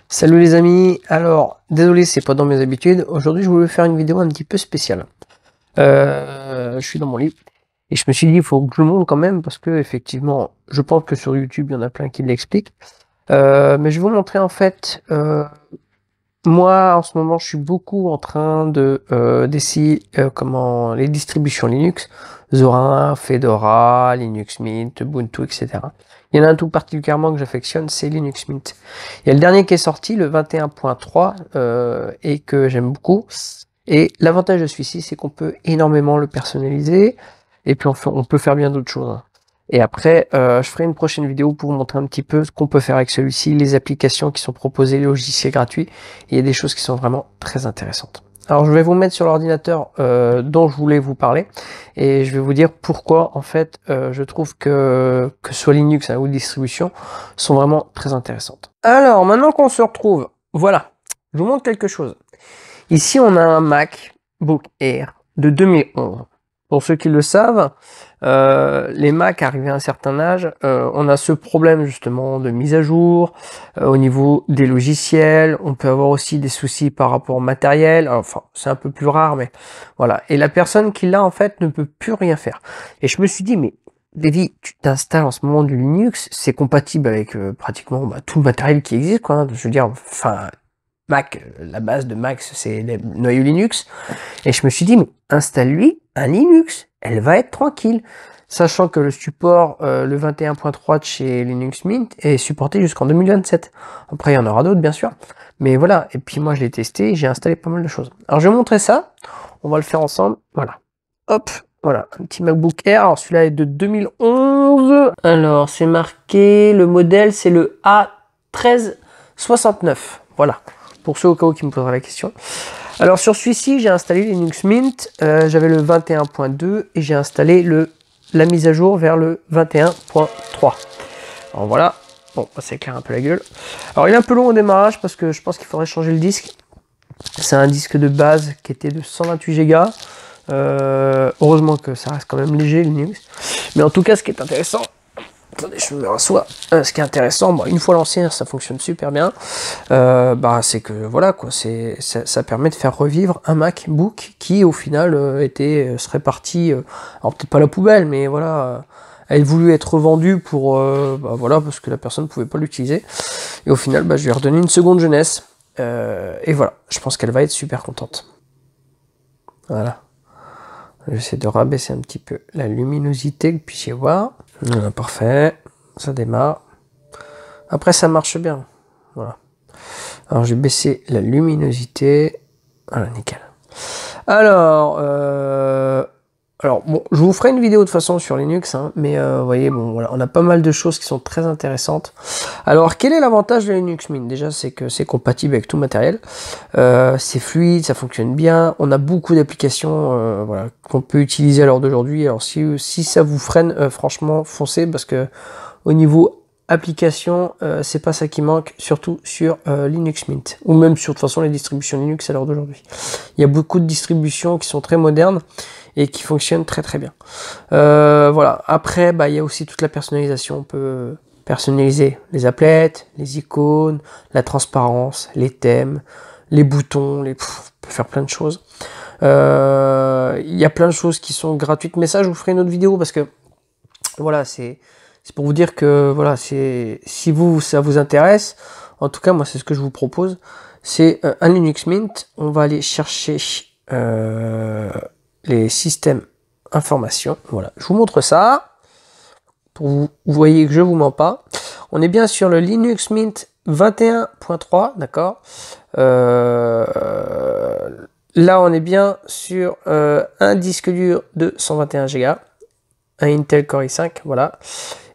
Salut les amis, alors désolé c'est pas dans mes habitudes, aujourd'hui je voulais faire une vidéo un petit peu spéciale. Je suis dans mon lit et je me suis dit il faut que je le montre quand même parce que effectivement je pense que sur YouTube il y en a plein qui l'expliquent. Mais je vais vous montrer en fait, moi en ce moment je suis beaucoup en train de d'essayer comment les distributions Linux, Zorin, Fedora, Linux Mint, Ubuntu, etc. Il y en a un tout particulièrement que j'affectionne, c'est Linux Mint. Il y a le dernier qui est sorti, le 21.3, et que j'aime beaucoup. Et l'avantage de celui-ci, c'est qu'on peut énormément le personnaliser, et puis on peut faire bien d'autres choses, hein. Et après, je ferai une prochaine vidéo pour vous montrer un petit peu ce qu'on peut faire avec celui-ci, les applications qui sont proposées, les logiciels gratuits. Et il y a des choses qui sont vraiment très intéressantes. Alors je vais vous mettre sur l'ordinateur dont je voulais vous parler et je vais vous dire pourquoi en fait je trouve que ce soit Linux ou distribution sont vraiment très intéressantes. Alors maintenant qu'on se retrouve, voilà, je vous montre quelque chose. Ici on a un MacBook Air de 2011. Pour ceux qui le savent, les Mac arrivés à un certain âge, on a ce problème justement de mise à jour au niveau des logiciels. On peut avoir aussi des soucis par rapport au matériel. Enfin, c'est un peu plus rare, mais voilà. Et la personne qui l'a en fait ne peut plus rien faire. Et je me suis dit, mais Davy, tu t'installes en ce moment du Linux, c'est compatible avec pratiquement tout le matériel qui existe, quoi, hein. Je veux dire, enfin, Mac, la base de Mac, c'est le noyau Linux. Et je me suis dit, mais installe-lui un Linux, elle va être tranquille. Sachant que le support, le 21.3 de chez Linux Mint est supporté jusqu'en 2027. Après, il y en aura d'autres, bien sûr. Mais voilà, et puis moi, je l'ai testé, j'ai installé pas mal de choses. Alors, je vais vous montrer ça. On va le faire ensemble. Voilà. Hop, voilà, un petit MacBook Air. Alors, celui-là est de 2011. Alors, c'est marqué, le modèle, c'est le A1369. Voilà, pour ceux au cas où qui me poseraient la question. Alors sur celui-ci, j'ai installé Linux Mint, j'avais le 21.2 et j'ai installé la mise à jour vers le 21.3. Alors voilà, bon, ça éclaire un peu la gueule. Alors il est un peu long au démarrage parce que je pense qu'il faudrait changer le disque. C'est un disque de base qui était de 128 Go. Heureusement que ça reste quand même léger Linux. Mais en tout cas, ce qui est intéressant, attendez, je me rassois. Ce qui est intéressant, bon, une fois lancé, ça fonctionne super bien. C'est que voilà quoi, ça permet de faire revivre un MacBook qui au final serait parti, alors peut-être pas à la poubelle, mais voilà, elle voulu être revendue pour voilà parce que la personne ne pouvait pas l'utiliser. Et au final, je lui ai redonné une seconde jeunesse. Et voilà, je pense qu'elle va être super contente. Voilà. J'essaie de rabaisser un petit peu la luminosité que vous puissiez voir. Voilà, parfait, ça démarre. Après ça marche bien. Voilà. Alors j'ai baissé la luminosité. Voilà, nickel. Alors bon, je vous ferai une vidéo de toute façon sur Linux, hein, mais vous voyez, bon voilà, on a pas mal de choses qui sont très intéressantes. Alors quel est l'avantage de Linux Mint? Déjà, c'est que c'est compatible avec tout matériel, c'est fluide, ça fonctionne bien, on a beaucoup d'applications voilà, qu'on peut utiliser à l'heure d'aujourd'hui. Alors si ça vous freine, franchement, foncez, parce que au niveau application, c'est pas ça qui manque, surtout sur Linux Mint, ou même sur de toute façon les distributions Linux à l'heure d'aujourd'hui. Il y a beaucoup de distributions qui sont très modernes et qui fonctionnent très très bien. Voilà. Après, il y a aussi toute la personnalisation. On peut personnaliser les applets, les icônes, la transparence, les thèmes, les boutons, on peut faire plein de choses. Il y a plein de choses qui sont gratuites, mais ça je vous ferai une autre vidéo parce que voilà, c'est pour vous dire que voilà, si ça vous intéresse, en tout cas moi c'est ce que je vous propose, c'est un Linux Mint. On va aller chercher les systèmes information. Voilà, je vous montre ça pour vous voyez que je vous mens pas. On est bien sur le Linux Mint 21.3, d'accord. Là on est bien sur un disque dur de 121 Go, un Intel Core i5, voilà.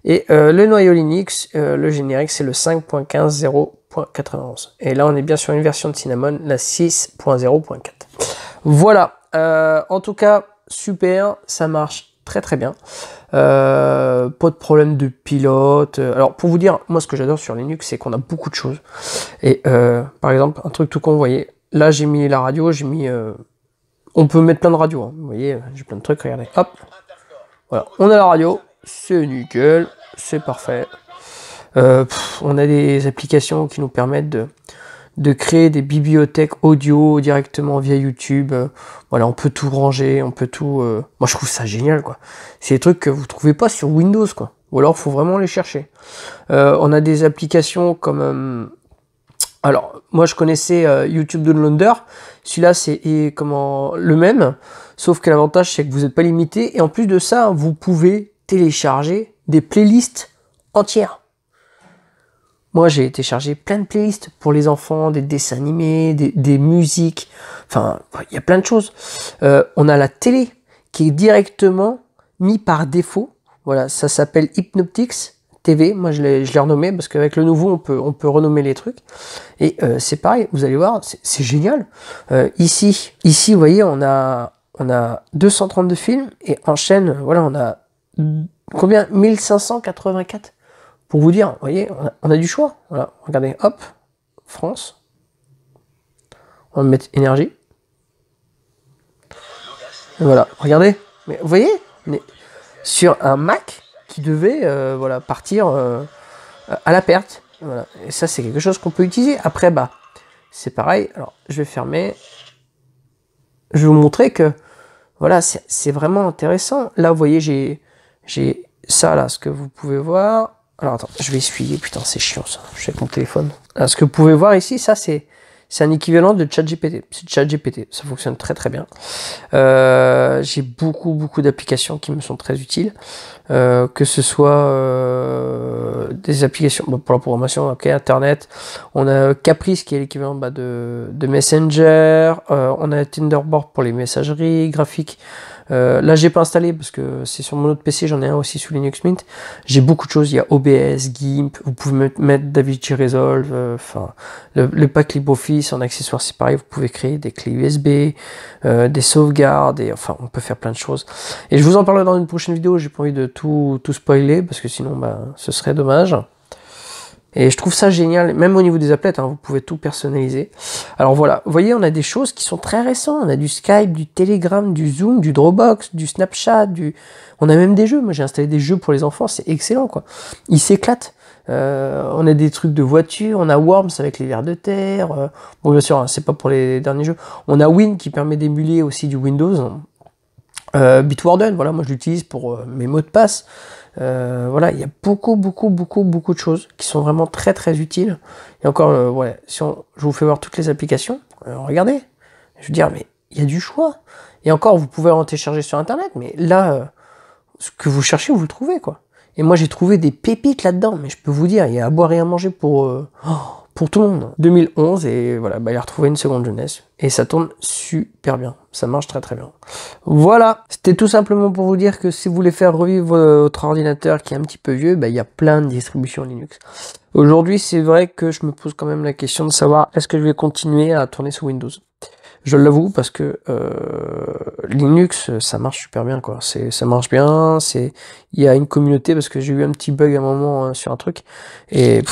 Et le noyau Linux, le générique, c'est le 5.15.0.91. Et là, on est bien sur une version de Cinnamon, la 6.0.4. Voilà. En tout cas, super. Ça marche très très bien. Pas de problème de pilote. Alors, pour vous dire, moi, ce que j'adore sur Linux, c'est qu'on a beaucoup de choses. Et par exemple, un truc tout con, vous voyez, là, j'ai mis la radio, j'ai mis... on peut mettre plein de radios, hein. Vous voyez, j'ai plein de trucs, regardez. Hop. Voilà, on a la radio. C'est nickel, c'est parfait. On a des applications qui nous permettent de créer des bibliothèques audio directement via YouTube. Voilà, on peut tout ranger, on peut tout... Moi, je trouve ça génial, quoi. C'est des trucs que vous trouvez pas sur Windows, quoi. Ou alors, faut vraiment les chercher. On a des applications comme... alors, moi, je connaissais YouTube Downloader. Celui-là, c'est comment le même. Sauf que l'avantage, c'est que vous n'êtes pas limité. Et en plus de ça, vous pouvez télécharger des playlists entières. Moi, j'ai téléchargé plein de playlists pour les enfants, des dessins animés, des musiques. Enfin, il y a plein de choses. On a la télé qui est directement mis par défaut. Voilà, ça s'appelle Hypnoptics TV. Moi, je l'ai renommé parce qu'avec le nouveau, on peut renommer les trucs. Et c'est pareil, vous allez voir, c'est génial. Ici, vous voyez, on a 232 films et en chaîne, voilà, on a combien 1584. Pour vous dire, vous voyez, on a du choix. Voilà, regardez, hop, France. On va mettre énergie. Et voilà, regardez. Mais vous voyez, on est sur un Mac qui devait voilà, partir à la perte. Voilà. Et ça, c'est quelque chose qu'on peut utiliser. Après, bah, c'est pareil. Alors, je vais fermer. Je vais vous montrer que, voilà, c'est vraiment intéressant. Là, vous voyez, j'ai ça, là, ce que vous pouvez voir. Alors attends, je vais essuyer, putain c'est chiant ça, je suis avec mon téléphone. Alors, ce que vous pouvez voir ici, ça c'est un équivalent de ChatGPT. C'est ChatGPT, ça fonctionne très très bien. J'ai beaucoup d'applications qui me sont très utiles. Que ce soit des applications pour la programmation, ok, Internet. On a Caprice qui est l'équivalent de Messenger. On a Thunderbird pour les messageries graphiques. Là, j'ai pas installé parce que c'est sur mon autre PC, j'en ai un aussi sous Linux Mint. J'ai beaucoup de choses, il y a OBS, GIMP, vous pouvez mettre DaVinci Resolve, enfin, le pack LibreOffice en accessoire, c'est pareil, vous pouvez créer des clés USB, des sauvegardes, et enfin, on peut faire plein de choses. Et je vous en parlerai dans une prochaine vidéo, j'ai pas envie de tout spoiler parce que sinon, bah, ce serait dommage. Et je trouve ça génial, même au niveau des applets, hein, vous pouvez tout personnaliser. Alors voilà, vous voyez, on a des choses qui sont très récentes. On a du Skype, du Telegram, du Zoom, du Dropbox, du Snapchat, on a même des jeux. Moi, j'ai installé des jeux pour les enfants, c'est excellent, quoi. Ils s'éclatent. On a des trucs de voiture, on a Worms avec les vers de terre. Bon, bien sûr, hein, c'est pas pour les derniers jeux. On a Win qui permet d'émuler aussi du Windows. Bitwarden, voilà, moi je l'utilise pour mes mots de passe. Voilà, il y a beaucoup de choses qui sont vraiment très utiles. Et encore, ouais, si je vous fais voir toutes les applications, regardez, je veux dire, mais il y a du choix. Et encore, vous pouvez en télécharger sur Internet, mais là, ce que vous cherchez, vous le trouvez, quoi. Et moi, j'ai trouvé des pépites là-dedans, mais je peux vous dire, il y a à boire et à manger pour tout le monde. 2011, et voilà, bah, il a retrouvé une seconde jeunesse. Et ça tourne super bien. Ça marche très bien. Voilà, c'était tout simplement pour vous dire que si vous voulez faire revivre votre ordinateur qui est un petit peu vieux, bah, il y a plein de distributions Linux. Aujourd'hui, c'est vrai que je me pose quand même la question de savoir est-ce que je vais continuer à tourner sous Windows. Je l'avoue parce que Linux, ça marche super bien, quoi. Ça marche bien, il y a une communauté parce que j'ai eu un petit bug à un moment sur un truc et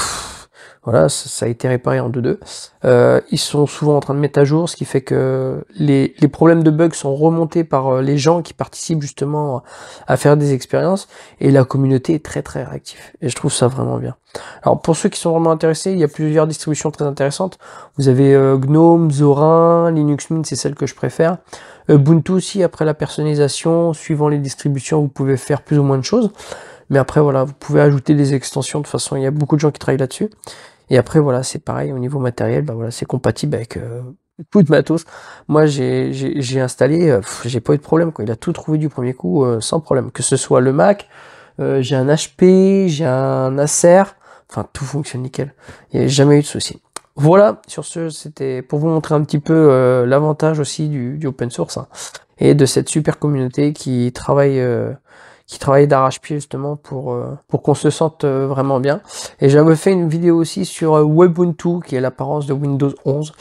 voilà, ça a été réparé en 2.2. Ils sont souvent en train de mettre à jour, ce qui fait que les problèmes de bugs sont remontés par les gens qui participent justement à faire des expériences, et la communauté est très réactive. Et je trouve ça vraiment bien. Alors pour ceux qui sont vraiment intéressés, il y a plusieurs distributions très intéressantes. Vous avez GNOME, Zorin, Linux Mint, c'est celle que je préfère. Ubuntu aussi, après la personnalisation, suivant les distributions, vous pouvez faire plus ou moins de choses. Mais après, voilà, vous pouvez ajouter des extensions. De toute façon, il y a beaucoup de gens qui travaillent là-dessus. Et après, voilà, c'est pareil, au niveau matériel, bah voilà, c'est compatible avec tout de matos. Moi, j'ai installé, j'ai pas eu de problème, quoi. Il a tout trouvé du premier coup, sans problème. Que ce soit le Mac, j'ai un HP, j'ai un Acer, enfin, tout fonctionne nickel. Il n'y a jamais eu de souci. Voilà, sur ce, c'était pour vous montrer un petit peu l'avantage aussi du open source, hein, et de cette super communauté qui travaille d'arrache-pied justement pour qu'on se sente vraiment bien. Et j'avais fait une vidéo aussi sur Ubuntu, qui est l'apparence de Windows 11.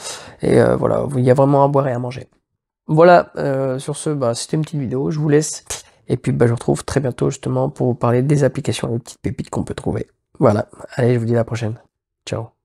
Et voilà, il y a vraiment à boire et à manger. Voilà, sur ce, bah, c'était une petite vidéo, je vous laisse. Et puis bah, je vous retrouve très bientôt justement pour vous parler des applications et des petites pépites qu'on peut trouver. Voilà, allez, je vous dis à la prochaine. Ciao.